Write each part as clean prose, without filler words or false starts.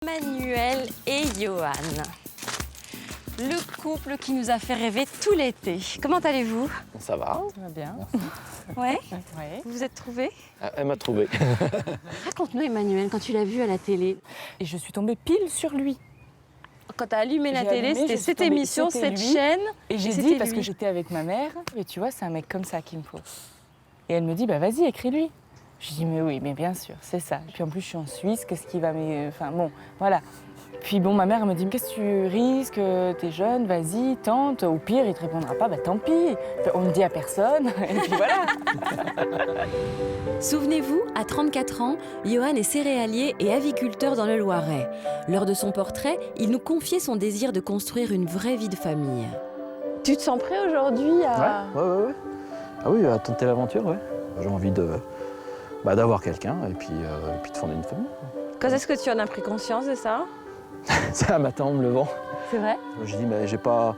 Emmanuel et Johan, le couple qui nous a fait rêver tout l'été. Comment allez-vous? Ça va. Ça va bien. Ouais. Ouais. Vous vous êtes trouvés? Elle m'a trouvé. Raconte-nous Emmanuel, quand tu l'as vu à la télé. Et je suis tombée pile sur lui. Quand tu as allumé la J'ai télé, allumé, c'était je suis cette tombée, émission, c'était cette lui. chaîne. Et j'ai c'était dit, parce lui. que j'étais avec ma mère, et tu vois, c'est un mec comme ça qu'il me faut. Et elle me dit, bah vas-y, écris-lui. Je dis, mais oui, mais bien sûr, c'est ça. Puis en plus, je suis en Suisse, qu'est-ce qui va... Enfin bon, voilà. Puis bon, ma mère elle me dit, qu'est-ce que tu risques? T'es jeune, vas-y, tente. Au pire, il te répondra pas, bah tant pis. On ne dit à personne, et puis voilà. Souvenez-vous, à 34 ans, Johan est céréalier et aviculteur dans le Loiret. Lors de son portrait, il nous confiait son désir de construire une vraie vie de famille. Tu te sens prêt aujourd'hui à... Ouais. Ah oui, à tenter l'aventure, ouais. J'ai envie d'avoir quelqu'un et puis de fonder une famille. Quand est-ce que tu en as pris conscience de ça? C'est un matin en me levant. C'est vrai? Je dis, mais j'ai pas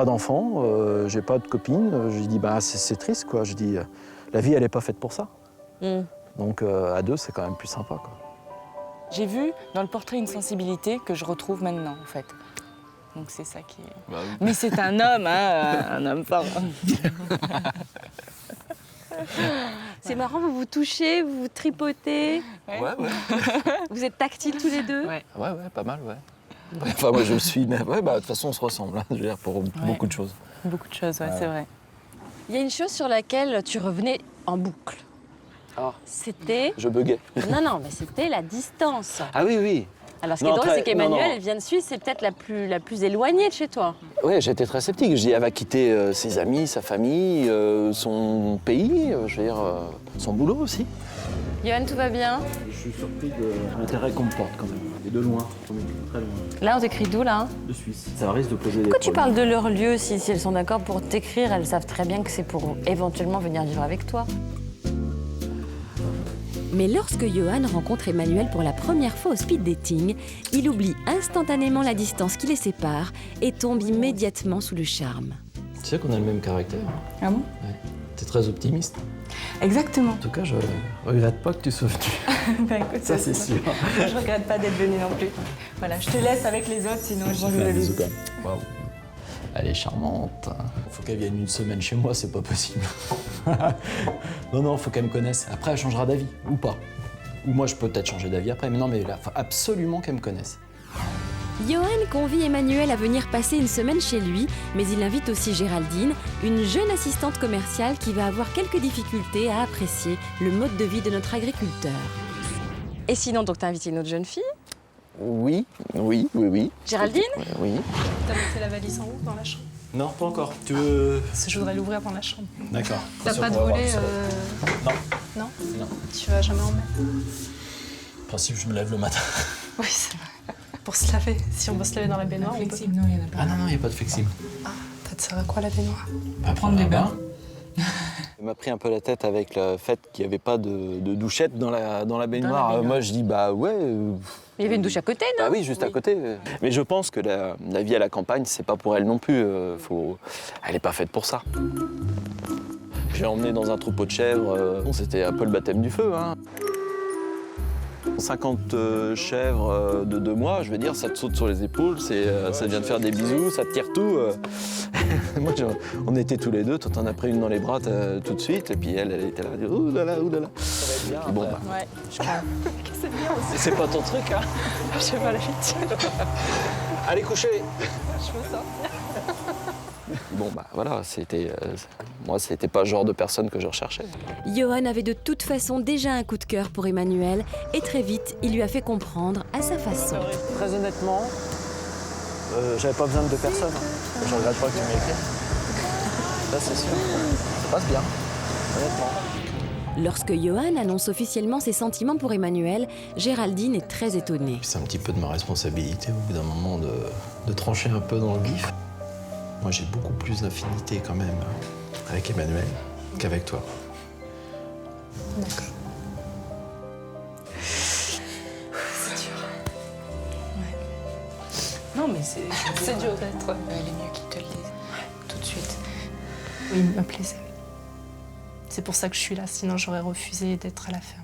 d'enfant, j'ai pas de copine. Je dis, bah c'est triste, quoi. Je dis, la vie, elle est pas faite pour ça. Donc à deux, c'est quand même plus sympa, quoi. J'ai vu dans le portrait une sensibilité que je retrouve maintenant, en fait. Donc c'est ça qui est... Bah oui. Mais c'est un homme, hein, un homme fort. C'est marrant, vous vous touchez, vous vous tripotez, Ouais. vous êtes tactiles tous les deux. Ouais. Ouais, pas mal, ouais. Enfin, moi, je le suis, mais ouais, bah, de toute façon, on se ressemble, hein, je veux dire, pour beaucoup de choses. Beaucoup de choses, ouais, c'est vrai. Il y a une chose sur laquelle tu revenais en boucle. Ah. C'était... Je buguais. Non, mais c'était la distance. Ah oui. Alors ce qui est Non, drôle, très- c'est qu'Emmanuel, non. elle vient de Suisse, c'est peut-être la plus éloignée de chez toi. Ouais, j'étais très sceptique. Je dis, elle va quitter ses amis, sa famille, son pays, je veux dire, son boulot aussi. Johan, tout va bien? Je suis surpris de l'intérêt qu'on me porte quand même. Et de loin, très loin. Là, on t'écrit d'où, là? De Suisse. Ça risque de poser des Pourquoi tu problèmes. parles de leur lieu si elles sont d'accord pour t'écrire? Elles savent très bien que c'est pour éventuellement venir vivre avec toi. Mais lorsque Johan rencontre Emmanuel pour la première fois au speed dating, il oublie instantanément la distance qui les sépare et tombe immédiatement sous le charme. Tu sais qu'on a le même caractère. Ah bon? Ouais. T'es très optimiste. Exactement. En tout cas, je regrette pas que tu sois venu. Bah, écoute, Ça, c'est sûr. Je regrette pas d'être venue non plus. Voilà, je te laisse avec les autres, sinon je Fais un vais bisou quand même. Waouh. Elle est charmante. Faut qu'elle vienne une semaine chez moi, c'est pas possible. Non, faut qu'elle me connaisse. Après, elle changera d'avis, ou pas. Ou moi, je peux peut-être changer d'avis après, mais non, mais là, faut absolument qu'elle me connaisse. Johan convie Emmanuel à venir passer une semaine chez lui, mais il invite aussi Géraldine, une jeune assistante commerciale qui va avoir quelques difficultés à apprécier le mode de vie de notre agriculteur. Et sinon, donc, t'as invité une autre jeune fille, Oui. Géraldine? Oui. T'as monté la valise en haut dans la chambre? Non, pas encore. Tu veux... Parce que je voudrais l'ouvrir dans la chambre. D'accord. T'as pas de volet Non. Non? Non. Tu vas jamais en mettre? En principe, je me lève le matin. Oui, c'est vrai. Pour se laver. Si on veut se laver dans la baignoire, on peut. Flexible, non, il y en a pas. Ah non, il n'y a pas de flexible. Ah, t'as de ça à quoi la baignoire? Prendre des bains. Elle m'a pris un peu la tête avec le fait qu'il n'y avait pas de douchette dans la baignoire. Moi, je dis, bah ouais. Il y avait une douche à côté, non? Ah oui, juste à côté. Mais je pense que la vie à la campagne, c'est pas pour elle non plus. Elle n'est pas faite pour ça. J'ai emmené dans un troupeau de chèvres. Bon, c'était un peu le baptême du feu, hein. 50 chèvres de 2 mois, je veux dire, ça te saute sur les épaules, ça vient de faire des bisous, ça te tire tout. Moi, on était tous les deux, toi t'en as pris une dans les bras tout de suite, et puis elle était là, ouh là là. Puis bon, bah, Ouais, je crois. C'est bien aussi. c'est pas ton truc, hein. Je sais pas la suite. Allez, coucher. Je me sens. Bon, bah voilà, moi, c'était pas le genre de personne que je recherchais. Johan avait de toute façon déjà un coup de cœur pour Emmanuel et très vite, il lui a fait comprendre à sa façon. Très honnêtement, j'avais pas besoin de 2 personnes. Je regrette pas que tu m'aies écrit. Ça, c'est sûr. Ça passe bien, honnêtement. Lorsque Johan annonce officiellement ses sentiments pour Emmanuel, Géraldine est très étonnée. C'est un petit peu de ma responsabilité au bout d'un moment de trancher un peu dans le vif. Moi, j'ai beaucoup plus d'affinité quand même avec Emmanuel qu'avec toi. D'accord. C'est dur. Ouais. Non, mais c'est dur d'être. Il est mieux qu'il te le dise tout de suite. Oui, il me plaisait. C'est pour ça que je suis là, sinon j'aurais refusé d'être à la ferme.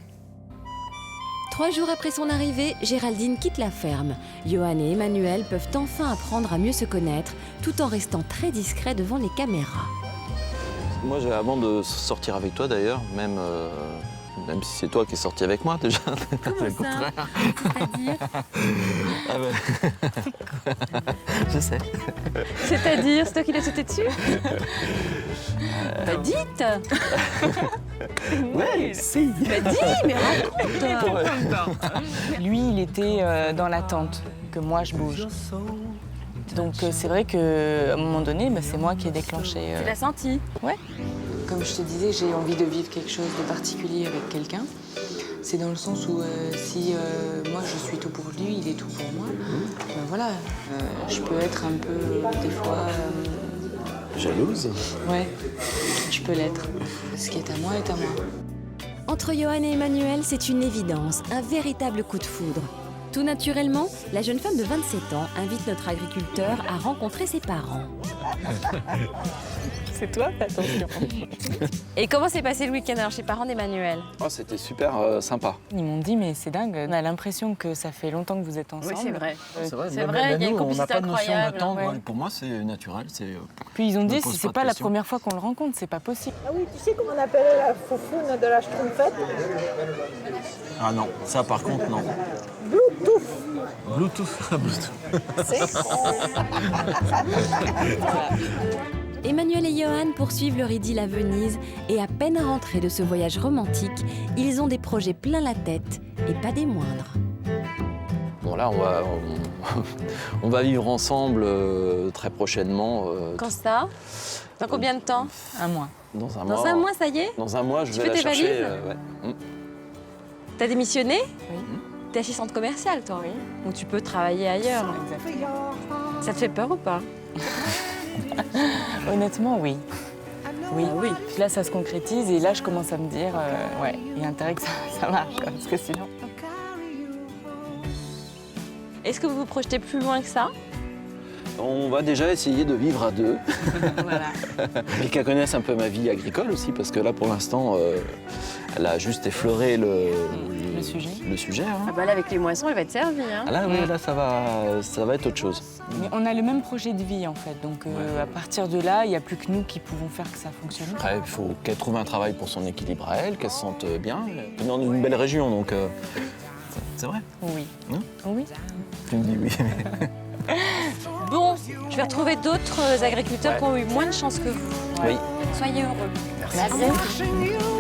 3 jours après son arrivée, Géraldine quitte la ferme. Johan et Emmanuel peuvent enfin apprendre à mieux se connaître, tout en restant très discrets devant les caméras. Moi, avant de sortir avec toi d'ailleurs, même si c'est toi qui es sorti avec moi déjà. Comment ça? C'est-à-dire? Ah je sais. C'est-à-dire, c'est toi qui l'as sauté dessus? Bah dites! Ouais, si. Bah dis, mais raconte! Lui, il était dans l'attente que moi je bouge. Donc c'est vrai qu'à un moment donné, bah, c'est moi qui ai déclenché. Tu l'as senti? Ouais. Comme je te disais, j'ai envie de vivre quelque chose de particulier avec quelqu'un. C'est dans le sens où si moi je suis tout pour lui, il est tout pour moi. Voilà, je peux être un peu des fois. Jalouse? Ouais, je peux l'être. Ce qui est à moi est à moi. Entre Johan et Emmanuel, c'est une évidence, un véritable coup de foudre. Tout naturellement, la jeune femme de 27 ans invite notre agriculteur à rencontrer ses parents. C'est toi, fais attention. Et comment s'est passé le week-end alors chez les parents d'Emmanuel? Oh, c'était super sympa. Ils m'ont dit, mais c'est dingue, on a l'impression que ça fait longtemps que vous êtes ensemble. Oui, c'est vrai. C'est vrai, C'est vrai, il y a une on n'a complicité pas de notion de incroyable. temps. Ouais. Pour moi, c'est naturel. Puis ils ont Me dit, pose si pas c'est de pas la questions. première fois qu'on le rencontre, c'est pas possible. Ah oui, tu sais comment on appelle la foufoune de la schtroumpfette? Ah non, ça par contre, non. Bluetooth. Bluetooth. Emmanuel et Johan poursuivent leur idylle à Venise et à peine rentrés de ce voyage romantique, ils ont des projets plein la tête et pas des moindres. Bon là, on va vivre ensemble très prochainement. Quand ça? Dans combien de temps? Un mois. Dans un Dans mois. un mois, ça y est? Dans un mois, je Tu vais fais la tes chercher. valises Ouais. T'as démissionné? Oui. T'es assistante commerciale, toi? Oui. Donc tu peux travailler ailleurs. Exactement. Ça te fait peur ou pas? Honnêtement, oui. Oui. Ah oui. Puis là, ça se concrétise et là, je commence à me dire, ouais, il y a intérêt que ça marche, quoi, parce que sinon. Est-ce que vous vous projetez plus loin que ça? On va déjà essayer de vivre à deux. Voilà. Et qu'elle connaisse un peu ma vie agricole aussi, parce que là, pour l'instant, elle a juste effleuré le sujet. Le sujet, hein. Ah bah là, avec les moissons, elle va être servie. Hein. Ah là, oui, là, ça va être autre chose. Mais on a le même projet de vie, en fait. Donc, à partir de là, il n'y a plus que nous qui pouvons faire que ça fonctionne. Après, il faut qu'elle trouve un travail pour son équilibre à elle, qu'elle se sente bien. Elle est dans une belle région, donc c'est vrai. Oui. Non Oui. Tu me dis oui. Bon, je vais retrouver d'autres agriculteurs Ouais. qui ont eu moins de chance que vous. Oui. Soyez heureux. Merci. Wishing you